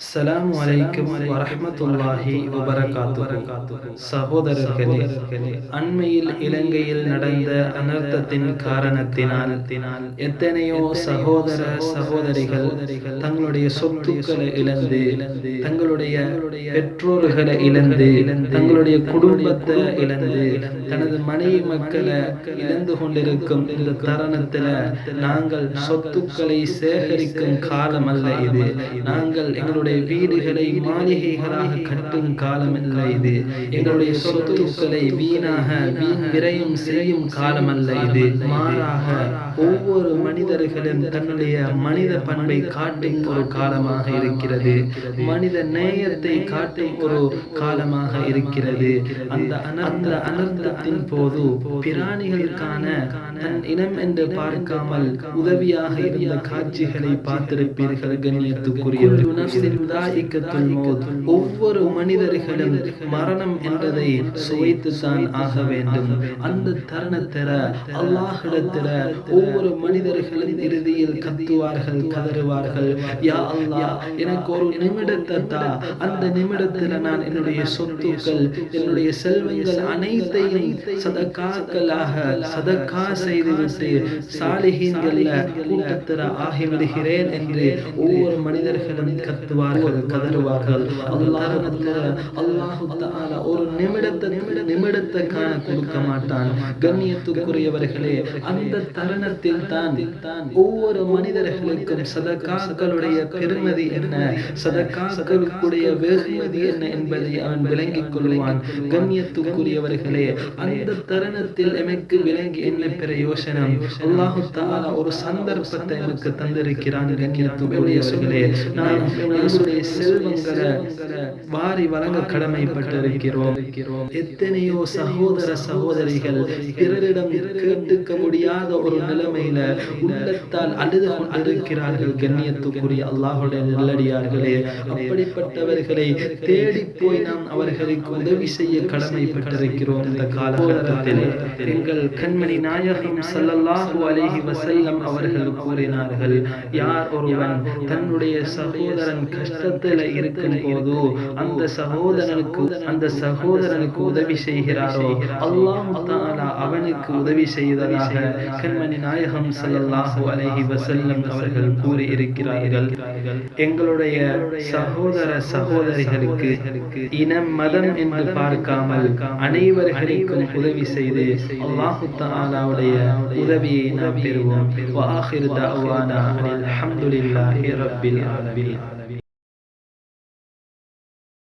அஸ்ஸலாமு அலைக்கும் வரஹ்மத்துல்லாஹி வபரகாத்துஹு. சகோதரர்களே, அண்மையில் இலங்கையில் நடந்த அனர்த்தத்தின் காரணத்தினால் எத்தனையோ சகோதர சகோதரிகள் தங்களுடைய சொத்துக்களை இழந்து, தங்களுடைய பெற்றோர்களை இழந்து, தங்களுடைய குடும்பத்தை இழந்து, தனது மனைவி மக்களை இழந்து கொண்டிருக்கும் இந்த தருணத்தில் நாங்கள் சொத்துக்களை சேகரிக்கும் காலம் அல்ல இது. நாங்கள் எங்களுடைய வீடுகளை மாளிகைகளாக கட்டும் காலம் அல்ல இது. எங்களுடைய சொத்துக்களை வீணாக வீண் விரயம் செய்யும் காலம் அல்ல இது. மாறாக ஒவ்வொரு மனிதர்களும் தன்னுடைய மனித பண்பை காட்டும் ஒரு காலமாக இருக்கிறது. மனித நேயத்தை காட்டும் ஒரு காலமாக இருக்கிறது. அந்த அனர்த்தத்தின் போது பிராணிகளுக்கான தன் இனம் என்று பார்க்காமல் உதவியாக இருந்த காட்சிகளை பார்த்திருப்பீர்கள். கண்ணியத்துக்குரியவர்கள், ஒவ்வொரு மனிதர்களும் மரணம் என்பதை சுவைத்துத்தான் ஆக வேண்டும். அந்த தருணத்தில அல்லாஹ்விடத்தில ஒவ்வொரு மனிதர்களும் இறுதியில் கத்துவார்கள், கதறுவார்கள், யா அல்லாஹ், எனக்கு ஒரு நிமிடத்தை தா. அந்த நிமிடத்தில் நான் என்னுடைய சொத்துக்கள், என்னுடைய செல்வங்கள் அனைத்தையும் சதகாக்களாக சதகா செய்துவிட்டு சாலிஹீன்கள்ல கூட்டத்தில ஆகிவிடுகிறேன் என்று ஒவ்வொரு மனிதர்களும் கத்துவார்கள், கதறுவார்கள். அல்லாஹு தஆலா ஒரு நிமிடத்தை காண கொடுக்க மாட்டான். கண்ணியத்துக்குரியவர்களே, அந்த தருணத்தில் தான் ஒவ்வொரு மனிதர்களுக்கும் சதகாக்களுடைய பெருமதி என்ன, சதகாக்களுடைய வெகுமதி என்ன என்பதை அவன் விளங்கிக் கொள்வான். கண்ணியத்துக்குரியவர்களே, அந்த தருணத்தில் எமக்கு விளங்கி என்ன பிரயோசனம்? அல்லாஹு தஆலா ஒரு சந்தர்ப்பத்தை எனக்கு தந்திருக்கிறான். கண்ணியத்துக்குரியவர்களே, நாம் நம்முடைய செல்வங்களை வாரி வழங்க கடமைப்பட்டிருக்கிறோம். எத்தனையோ சகோதர சகோதரிகள் பிறரிடம் கேட்டுக்க முடியாத ஒரு நிலைமையில உள்ளத்தால் அழுது கொண்டிருக்கிறார்கள். கண்ணியத்துக்குரிய அல்லாஹுடைய நல்லடியார்களே, அப்படிப்பட்டவர்களை தேடி போய் நாம் அவர்களுக்கு உதவி செய்ய கடமைப்பட்டிருக்கிறோம். இந்த காலகட்டத்தில் எங்கள் கண்மணி நாயகம் ஸல்லல்லாஹு அலைஹி வஸல்லம் அவர்கள் கூறினார்கள், யார் ஒருவன் தன்னுடைய சகோதரன் கஷ்டத்தில் இருக்கும் போது அந்த சகோதரனுக்கு உதவி செய்கிறாரோ, அல்லாஹ் தஆலா அவனுக்கு உதவி செய்ததாக கண்மணி நாயகம் ஸல்லல்லாஹு அலைஹி வஸல்லம் அவர்கள் கூறி இருக்கிறார்கள். எங்களுடைய சகோதர சகோதரிகளுக்கு இனம் மதம் என்று பார்க்காமல் அனைவர்களுக்கும் உதவி செய்து அல்லாஹ் தஆலாவுடைய உதவியை நாம் பெறுவோம். வ ஆகிரு தஅவானா அல்ஹம்துலில்லாஹி ரப்பில் ஆலமீன்.